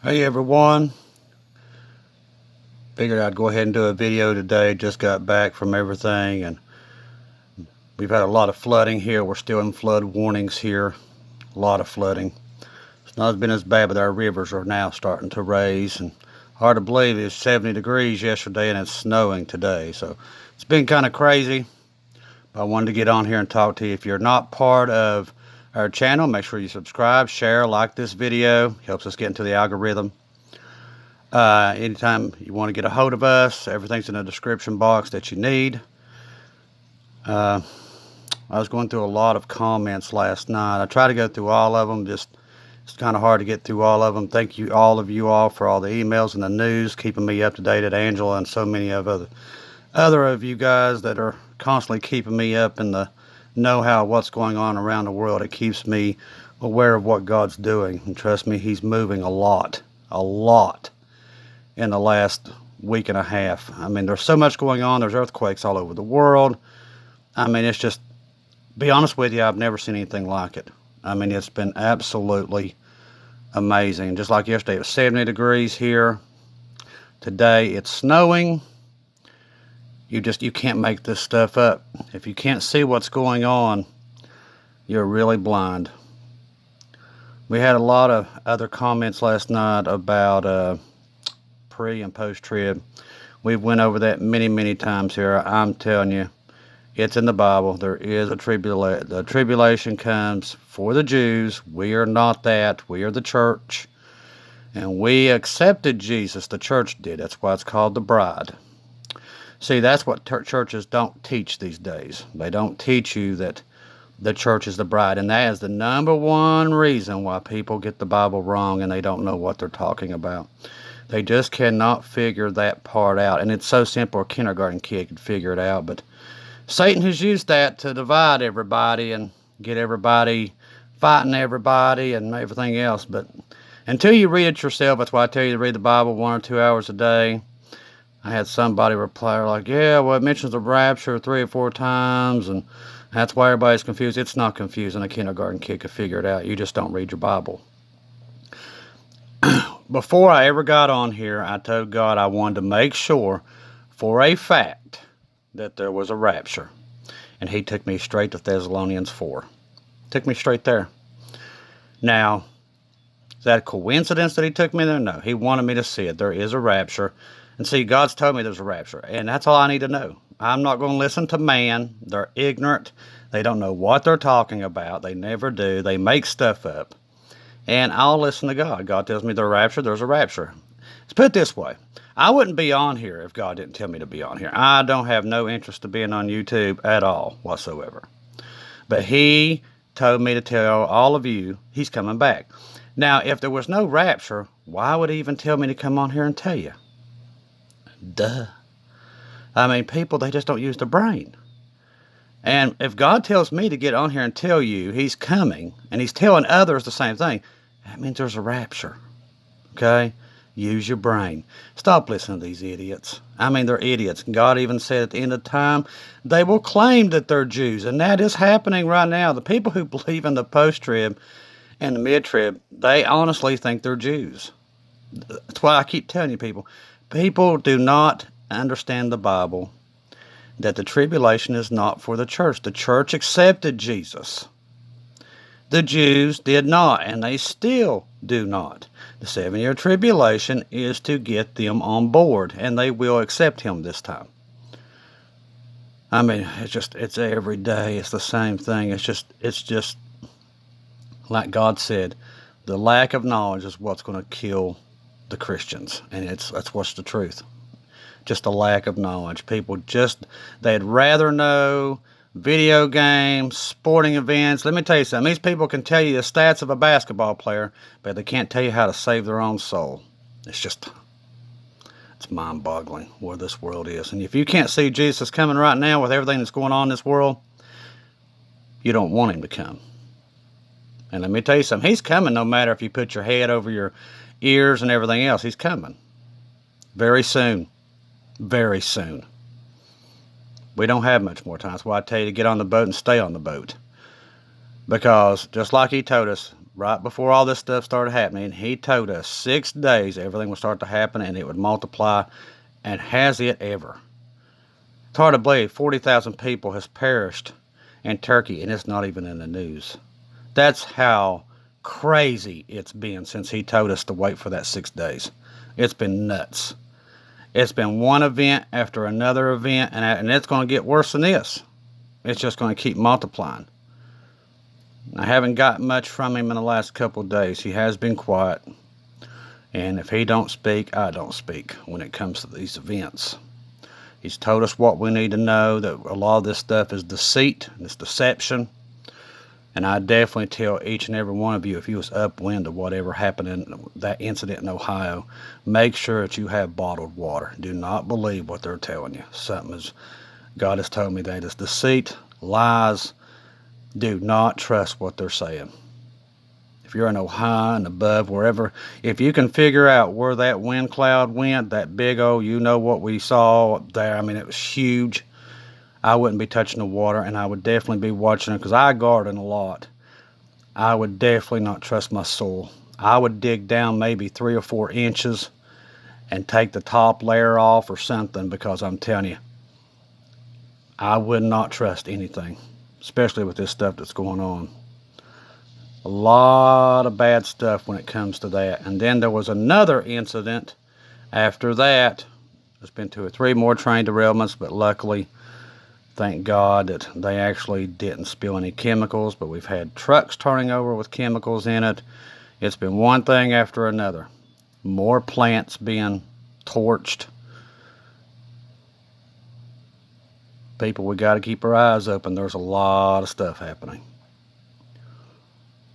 Hey everyone, figured I'd go ahead and do a video today. Just got back from everything and we've had a lot of flooding here. We're still in flood warnings here. A lot of flooding. It's not been as bad, but our rivers are now starting to raise, and hard to believe it was 70 degrees yesterday and it's snowing today. So it's been kind of crazy. But I wanted to get on here and talk to you. If you're not part of our channel, make sure you subscribe, share, like this video. Helps us get into the algorithm. Anytime you want to get a hold of us, everything's in the description box that you need. I was going through a lot of comments last night. I try to go through all of them. It's kind of hard to get through all of them. Thank you, all of you all, for all the emails and the news, keeping me up to date. At Angela and so many of other of you guys that are constantly keeping me up in the know-how of what's going on around the world. It keeps me aware of what God's doing. And trust me, He's moving a lot in the last week and a half. I mean, there's so much going on. There's earthquakes all over the world. I mean, it's just, be honest with you, I've never seen anything like it. I mean, it's been absolutely amazing. Just like yesterday, it was 70 degrees here. Today, it's snowing. You can't make this stuff up. If you can't see what's going on, you're really blind. We had a lot of other comments last night about pre and post trib. We've went over that many times here. I'm telling you, it's in the Bible. There is a tribulation. The tribulation comes for the Jews. We are not that. We are the church, and we accepted Jesus. The church did. That's why it's called the bride. See, that's what churches don't teach these days. They don't teach you that the church is the bride, and that is the number one reason why people get the Bible wrong and they don't know what they're talking about. They just cannot figure that part out, and it's so simple a kindergarten kid could figure it out, but Satan has used that to divide everybody and get everybody fighting everybody and everything else. But until you read it yourself, that's why I tell you to read the Bible 1 or 2 hours a day. I had somebody reply like, yeah, well, it mentions the rapture 3 or 4 times, and that's why everybody's confused. It's not confusing. A kindergarten kid could figure it out. You just don't read your Bible. Before I ever got on here, I told God I wanted to make sure for a fact that there was a rapture. And He took me straight to Thessalonians 4. Took me straight there. Now, is that a coincidence that He took me there? No. He wanted me to see it. There is a rapture. And see, God's told me there's a rapture. And that's all I need to know. I'm not going to listen to man. They're ignorant. They don't know what they're talking about. They never do. They make stuff up. And I'll listen to God. God tells me there's a rapture. There's a rapture. Let's put it this way. I wouldn't be on here if God didn't tell me to be on here. I don't have no interest in being on YouTube at all whatsoever. But He told me to tell all of you He's coming back. Now, if there was no rapture, why would He even tell me to come on here and tell you? Duh. I mean, people, they just don't use their brain. And if God tells me to get on here and tell you He's coming, and He's telling others the same thing, that means there's a rapture. Okay? Use your brain. Stop listening to these idiots. I mean, they're idiots. God even said at the end of time, they will claim that they're Jews. And that is happening right now. The people who believe in the post-trib and the mid-trib, they honestly think they're Jews. That's why I keep telling you people. People do not understand the Bible, that the tribulation is not for the church. The church accepted Jesus. The Jews did not, and they still do not. The 7-year tribulation is to get them on board, and they will accept Him this time. I mean, it's every day. It's the same thing. It's just like God said, the lack of knowledge is what's going to kill the Christians, and that's what's the truth. Just a lack of knowledge. People they'd rather know video games, sporting events. Let me tell you something. These people can tell you the stats of a basketball player, but they can't tell you how to save their own soul. It's mind-boggling where this world is. And if you can't see Jesus coming right now with everything that's going on in this world, you don't want Him to come. And let me tell you something. He's coming no matter if you put your head over your ears and everything else. He's coming. Very soon. Very soon. We don't have much more time. That's why I tell you to get on the boat and stay on the boat. Because just like He told us, right before all this stuff started happening. He told us 6 days everything would start to happen and it would multiply. And has it ever? It's hard to believe 40,000 people has perished in Turkey, and it's not even in the news. That's how crazy it's been since he told us to wait for that 6 days. It's been nuts. It's been one event after another event, and it's going to get worse than this. It's just going to keep multiplying. I haven't got much from him in the last couple of days. He has been quiet. And if he don't speak, I don't speak when it comes to these events. He's told us what we need to know, that a lot of this stuff is deceit, and it's deception. And I definitely tell each and every one of you, if you was upwind of whatever happened in that incident in Ohio, make sure that you have bottled water. Do not believe what they're telling you. God has told me that it's deceit, lies. Do not trust what they're saying. If you're in Ohio and above, wherever, if you can figure out where that wind cloud went, that big old, you know what we saw up there, I mean, it was huge. I wouldn't be touching the water, and I would definitely be watching it because I garden a lot. I would definitely not trust my soil. I would dig down maybe 3 or 4 inches and take the top layer off or something, because I'm telling you, I would not trust anything, especially with this stuff that's going on. A lot of bad stuff when it comes to that. And then there was another incident after that. There's been 2 or 3 more train derailments, but luckily, thank God that they actually didn't spill any chemicals, but we've had trucks turning over with chemicals in it. It's been one thing after another. More plants being torched. People, we got to keep our eyes open. There's a lot of stuff happening.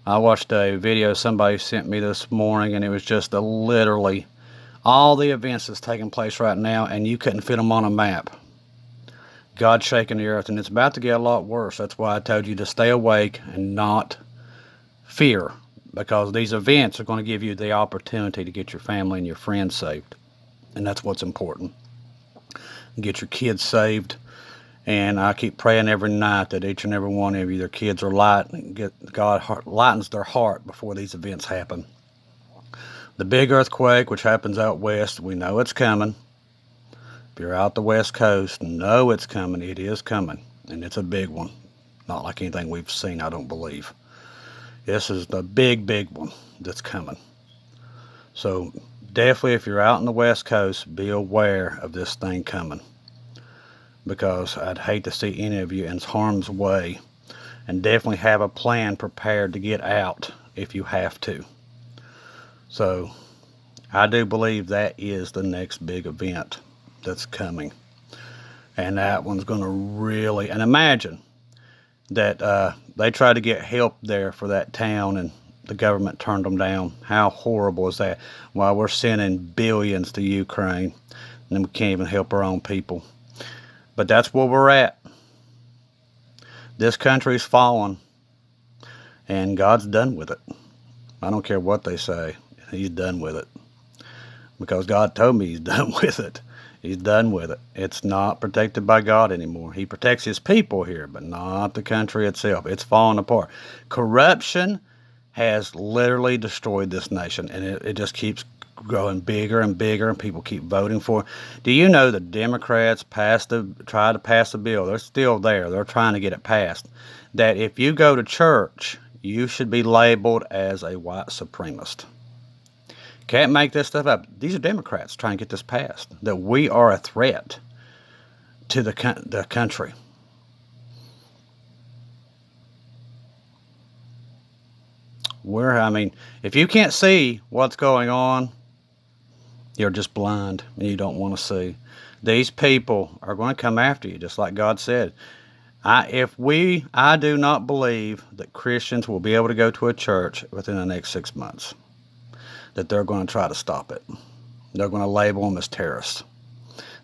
I watched a video somebody sent me this morning, and it was just literally all the events that's taking place right now, and you couldn't fit them on a map. God's shaking the earth, and it's about to get a lot worse. That's why I told you to stay awake and not fear, because these events are going to give you the opportunity to get your family and your friends saved, and that's what's important. Get your kids saved. And I keep praying every night that each and every one of you, their kids are light, and God lightens their heart before these events happen. The big earthquake, which happens out west, we know it's coming. If you're out the west coast, know it's coming. It is coming, and it's a big one. Not like anything we've seen, I don't believe. This is the big, big one that's coming. So definitely, if you're out on the west coast, be aware of this thing coming, because I'd hate to see any of you in harm's way, and definitely have a plan prepared to get out if you have to. So I do believe that is the next big event that's coming, and that one's going to really, and imagine that they tried to get help there for that town, and the government turned them down. How horrible is that? While we're sending billions to Ukraine, and we can't even help our own people. But that's where we're at. This country's fallen, and God's done with it. I don't care what they say. He's done with it, because God told me he's done with it. He's done with it. It's not protected by God anymore. He protects his people here, but not the country itself. It's falling apart. Corruption has literally destroyed this nation, and it just keeps growing bigger and bigger, and people keep voting for it. Do you know the Democrats tried to pass a bill? They're still there. They're trying to get it passed, that if you go to church, you should be labeled as a white supremacist. Can't make this stuff up. These are Democrats trying to get this passed, that we are a threat to the country. I mean, if you can't see what's going on, you're just blind, and you don't want to see. These people are going to come after you, just like God said. I do not believe that Christians will be able to go to a church within the next 6 months. That they're going to try to stop it. They're going to label them as terrorists.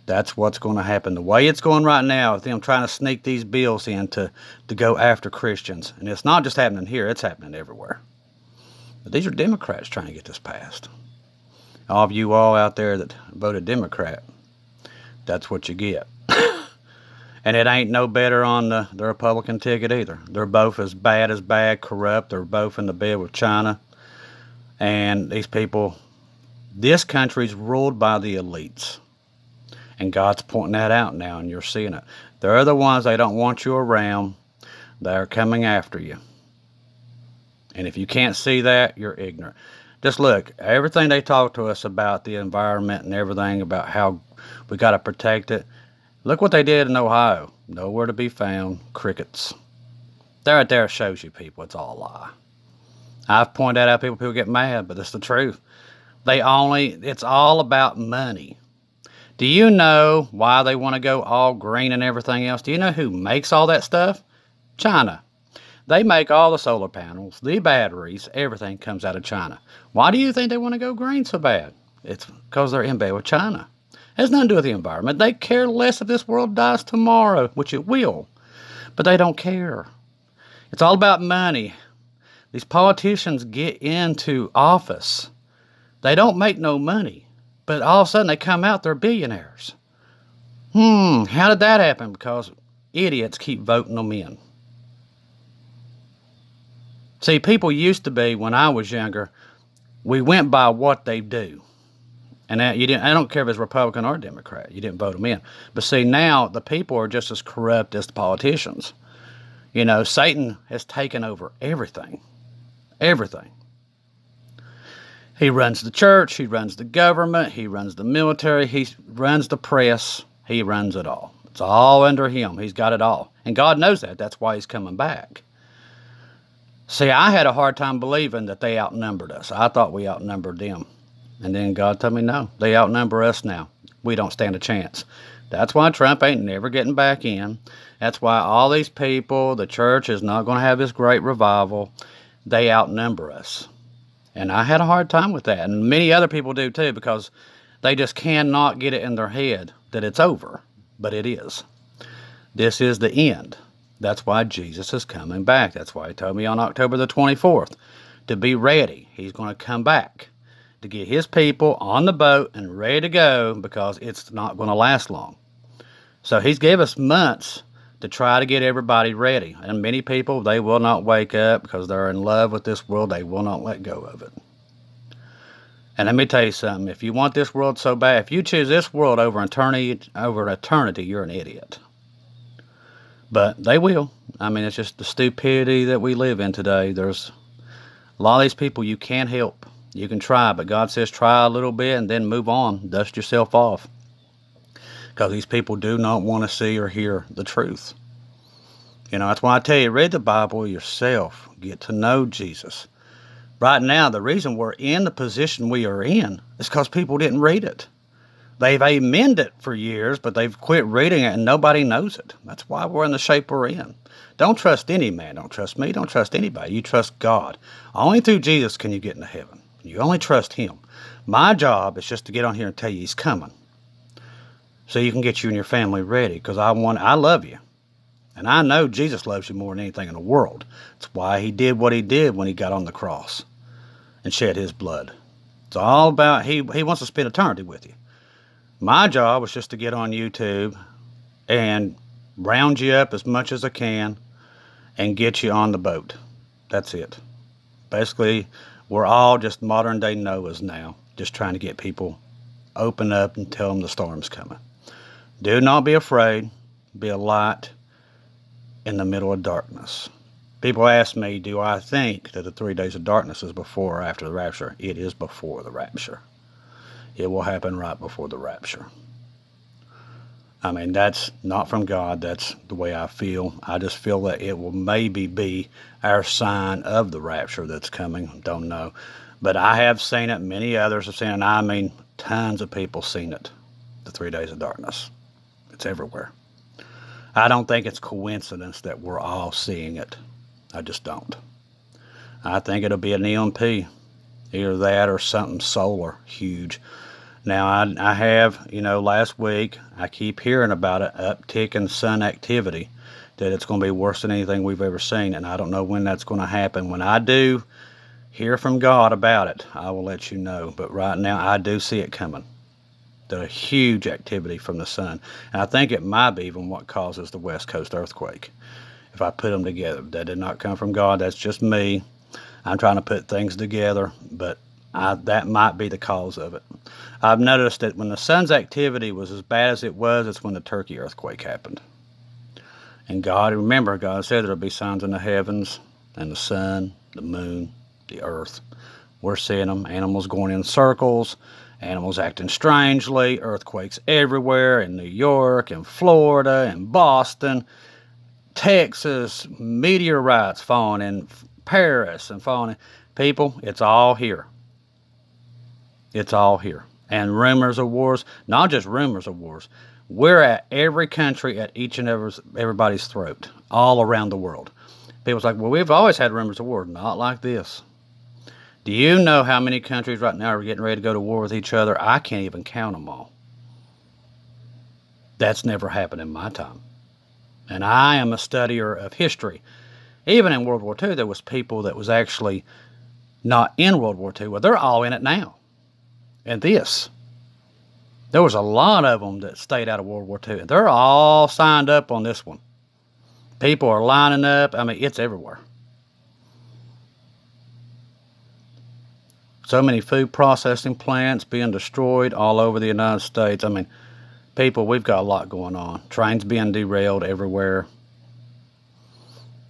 That's what's going to happen. The way it's going right now, with them trying to sneak these bills in to go after Christians. And it's not just happening here, it's happening everywhere. But these are Democrats trying to get this passed. All of you all out there that voted Democrat, that's what you get. And it ain't no better on the Republican ticket either. They're both as bad, corrupt. They're both in the bed with China. And these people, this country's ruled by the elites. And God's pointing that out now, and you're seeing it. They're the ones they don't want you around. They're coming after you. And if you can't see that, you're ignorant. Just look, everything they talk to us about the environment and everything about how we got to protect it. Look what they did in Ohio. Nowhere to be found. Crickets. That right there shows you, people, it's all a lie. I've pointed that out. People get mad, but it's the truth. It's all about money. Do you know why they want to go all green and everything else? Do you know who makes all that stuff? China. They make all the solar panels, the batteries, everything comes out of China. Why do you think they want to go green so bad? It's because they're in bed with China. It has nothing to do with the environment. They care less if this world dies tomorrow, which it will. But they don't care. It's all about money. These politicians get into office. They don't make no money. But all of a sudden they come out, they're billionaires. How did that happen? Because idiots keep voting them in. See, people used to be, when I was younger, we went by what they do. And that I don't care if it's Republican or Democrat, you didn't vote them in. But see, now the people are just as corrupt as the politicians. You know, Satan has taken over everything. Everything. He runs the church, he runs the government, he runs the military, he runs the press, he runs it all. It's all under him. He's got it all. And God knows that. That's why he's coming back. See, I had a hard time believing that they outnumbered us. I thought we outnumbered them. And then God told me, no, they outnumber us now. We don't stand a chance. That's why Trump ain't never getting back in. That's why all these people, the church is not going to have this great revival. They outnumber us. And I had a hard time with that. And many other people do too, because they just cannot get it in their head that it's over. But it is. This is the end. That's why Jesus is coming back. That's why he told me on October the 24th to be ready. He's going to come back to get his people on the boat and ready to go, because it's not going to last long. So he's gave us months to try to get everybody ready. And many people, they will not wake up because they're in love with this world. They will not let go of it. And let me tell you something. If you want this world so bad, if you choose this world over eternity, you're an idiot. But they will. I mean, it's just the stupidity that we live in today. There's a lot of these people you can't help. You can try, but God says try a little bit and then move on. Dust yourself off. Because these people do not want to see or hear the truth. You know, that's why I tell you, read the Bible yourself. Get to know Jesus. Right now, the reason we're in the position we are in is because people didn't read it. They've amended it for years, but they've quit reading it and nobody knows it. That's why we're in the shape we're in. Don't trust any man. Don't trust me. Don't trust anybody. You trust God. Only through Jesus can you get into heaven. You only trust him. My job is just to get on here and tell you he's coming, so you can get you and your family ready, because I love you. And I know Jesus loves you more than anything in the world. That's why he did what he did when he got on the cross and shed his blood. It's all about, he wants to spend eternity with you. My job was just to get on YouTube and round you up as much as I can and get you on the boat. That's it. Basically, we're all just modern day Noahs now, just trying to get people open up and tell them the storm's coming. Do not be afraid. Be a light in the middle of darkness. People ask me, do I think that the 3 days of darkness is before or after the rapture? It is before the rapture. It will happen right before the rapture. I mean, that's not from God. That's the way I feel. I just feel that it will maybe be our sign of the rapture that's coming. Don't know. But I have seen it. Many others have seen it. And I mean, tons of people seen it. The 3 days of darkness. It's everywhere. I don't think it's coincidence that we're all seeing it. I just don't. I think it'll be an EMP. Either that or something solar huge. Now, I have, last week, I keep hearing about an uptick in sun activity, that it's going to be worse than anything we've ever seen, and I don't know when that's going to happen. When I do hear from God about it, I will let you know. But right now, I do see it coming. The huge activity from the sun. And I think it might be even what causes the West Coast earthquake. If I put them together, that did not come from God. That's just me. I'm trying to put things together, but that might be the cause of it. I've noticed that when the sun's activity was as bad as it was, it's when the Turkey earthquake happened. And remember, God said there'll be signs in the heavens, and the sun, the moon, the earth. We're seeing them. Animals going in circles, animals acting strangely, earthquakes everywhere in New York, in Florida, in Boston, Texas, meteorites falling in Paris and falling in. People, it's all here. It's all here. And rumors of wars, not just rumors of wars. We're at every country, at each and everybody's throat, all around the world. People's like, well, we've always had rumors of war. Not like this. Do you know how many countries right now are getting ready to go to war with each other? I can't even count them all. That's never happened in my time. And I am a studier of history. Even in World War II, there was people that was actually not in World War II. Well, they're all in it now. And there was a lot of them that stayed out of World War II. They're all signed up on this one. People are lining up. I mean, it's everywhere. So many food processing plants being destroyed all over the United States. I mean, people, we've got a lot going on. Trains being derailed everywhere.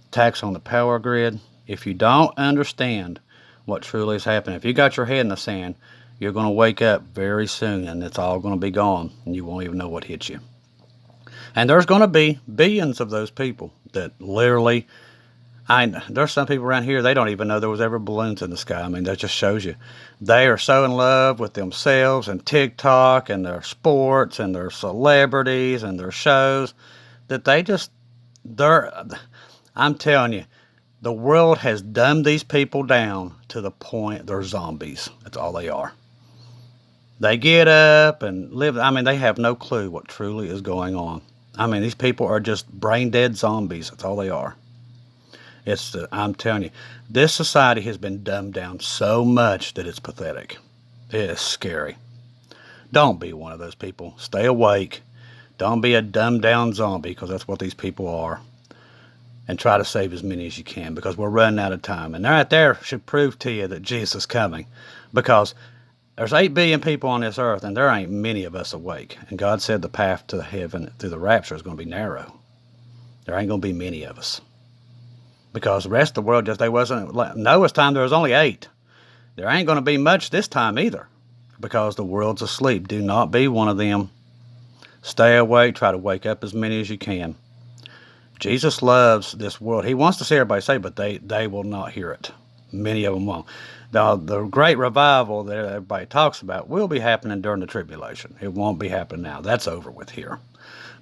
Attacks on the power grid. If you don't understand what truly is happening, if you got your head in the sand, you're going to wake up very soon and it's all going to be gone and you won't even know what hit you. And there's going to be billions of those people that literally, there's some people around here, they don't even know there was ever balloons in the sky. I mean, that just shows you. They are so in love with themselves and TikTok and their sports and their celebrities and their shows that I'm telling you, the world has dumbed these people down to the point they're zombies. That's all they are. They get up and live. I mean, they have no clue what truly is going on. I mean, these people are just brain dead zombies. That's all they are. I'm telling you, this society has been dumbed down so much that it's pathetic. It is scary. Don't be one of those people. Stay awake. Don't be a dumbed down zombie, because that's what these people are. And try to save as many as you can, because we're running out of time. And right there should prove to you that Jesus is coming, because there's 8 billion people on this earth, and there ain't many of us awake. And God said the path to heaven through the rapture is going to be narrow. There ain't going to be many of us. Because the rest of the world, Noah's time, there was only 8. There ain't going to be much this time either, because the world's asleep. Do not be one of them. Stay awake. Try to wake up as many as you can. Jesus loves this world. He wants to see everybody saved, but they will not hear it. Many of them won't. Now, the great revival that everybody talks about will be happening during the tribulation. It won't be happening now. That's over with here.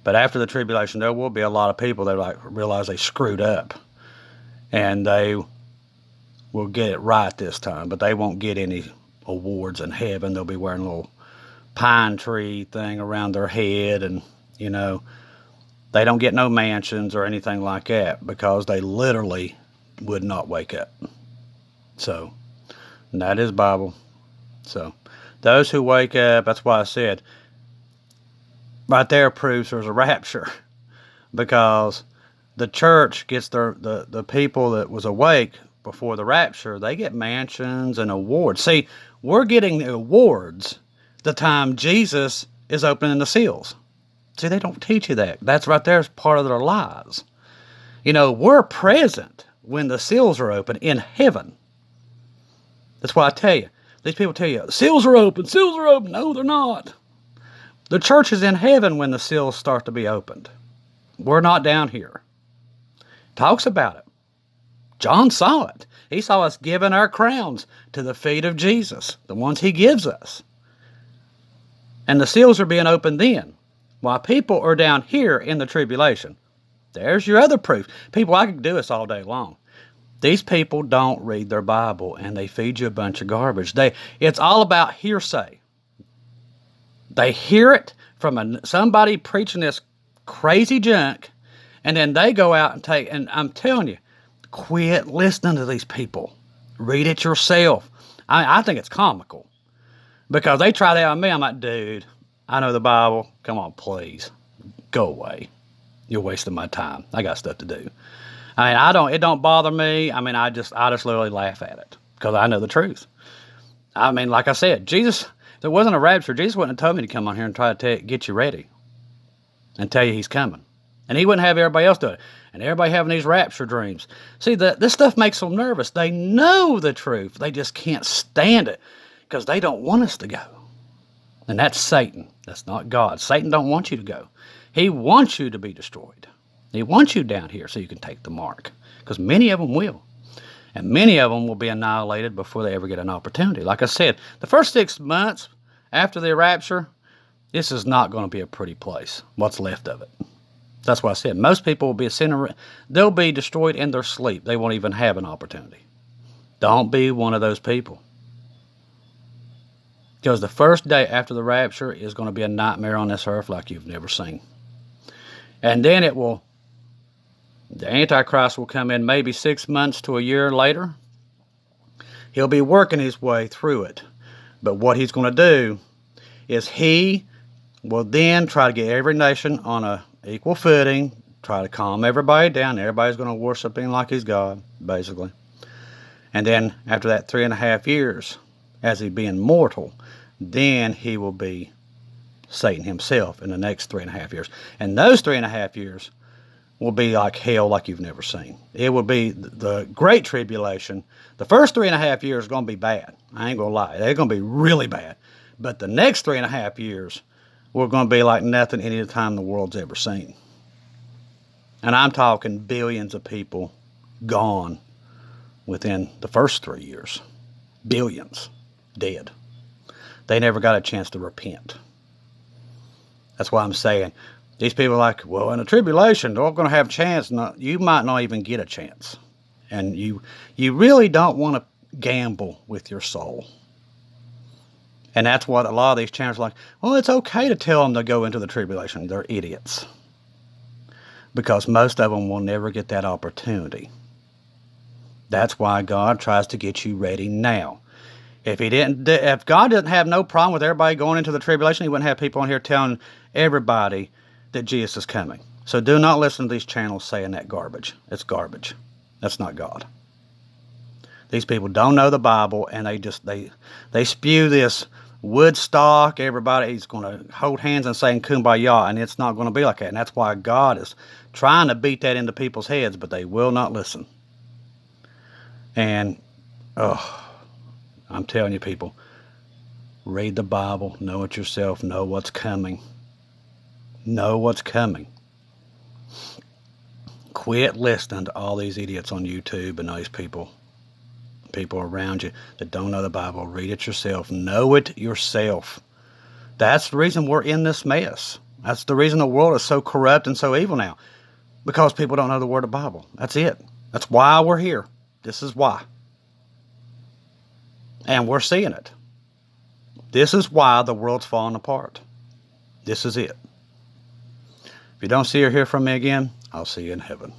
But after the tribulation, there will be a lot of people that realize they screwed up. And they will get it right this time. But they won't get any awards in heaven. They'll be wearing a little pine tree thing around their head. And, they don't get no mansions or anything like that, because they literally would not wake up. So, and that is Bible. So, those who wake up, that's why I said, right there proves there's a rapture. Because the church gets the people that was awake before the rapture, they get mansions and awards. See, we're getting the awards the time Jesus is opening the seals. See, they don't teach you that. That's right there is part of their lies. We're present when the seals are open in heaven. That's why I tell you. These people tell you, seals are open, seals are open. No, they're not. The church is in heaven when the seals start to be opened. We're not down here. Talks about it. John saw it. He saw us giving our crowns to the feet of Jesus, the ones he gives us. And the seals are being opened then. While people are down here in the tribulation. There's your other proof. People, I could do this all day long. These people don't read their Bible, and they feed you a bunch of garbage. It's all about hearsay. They hear it from somebody preaching this crazy junk, and then they go out and I'm telling you, quit listening to these people. Read it yourself. I think it's comical, because they try that on me. I'm like, dude, I know the Bible. Come on, please. Go away. You're wasting my time. I got stuff to do. I mean, it don't bother me. I mean, I just literally laugh at it because I know the truth. I mean, like I said, Jesus, if there wasn't a rapture, Jesus wouldn't have told me to come on here and try to get you ready and tell you he's coming. And he wouldn't have everybody else do it. And everybody having these rapture dreams. See, this stuff makes them nervous. They know the truth. They just can't stand it because they don't want us to go. And that's Satan. That's not God. Satan don't want you to go. He wants you to be destroyed. He wants you down here so you can take the mark. Because many of them will. And many of them will be annihilated before they ever get an opportunity. Like I said, the first 6 months after the rapture, this is not going to be a pretty place, what's left of it. That's why I said most people will be a sinner. They'll be destroyed in their sleep. They won't even have an opportunity. Don't be one of those people. Because the first day after the rapture is going to be a nightmare on this earth like you've never seen. And then the Antichrist will come in maybe 6 months to a year later. He'll be working his way through it. But what he's going to do is he will then try to get every nation on a equal footing, try to calm everybody down. Everybody's going to worship him like he's God, basically. And then after that 3.5 years, as he being mortal, then he will be Satan himself in the next 3.5 years. And those 3.5 years will be like hell like you've never seen. It will be the great tribulation. The first 3.5 years are going to be bad. I ain't going to lie. They're going to be really bad. But the next 3.5 years we're going to be like nothing any time the world's ever seen. And I'm talking billions of people gone within the first 3 years. Billions dead. They never got a chance to repent. That's why I'm saying these people are like, well, in a tribulation, they're all going to have a chance. No, you might not even get a chance. And you really don't want to gamble with your soul. And that's what a lot of these channels are like, well, it's okay to tell them to go into the tribulation. They're idiots. Because most of them will never get that opportunity. That's why God tries to get you ready now. If God didn't have no problem with everybody going into the tribulation, he wouldn't have people on here telling everybody that Jesus is coming. So do not listen to these channels saying that garbage. It's garbage. That's not God. These people don't know the Bible, and they spew this Woodstock. Everybody's going to hold hands and saying kumbaya, and it's not going to be like that. And that's why God is trying to beat that into people's heads, but they will not listen. And I'm telling you, people, read the Bible, know it yourself, know what's coming. Know what's coming. Quit listening to all these idiots on YouTube and these people around you that don't know the Bible. Read it yourself. Know it yourself. That's the reason we're in this mess. That's the reason the world is so corrupt and so evil now. Because people don't know the Word of the Bible. That's it. That's why we're here. This is why. And we're seeing it. This is why the world's falling apart. This is it. If you don't see or hear from me again, I'll see you in heaven.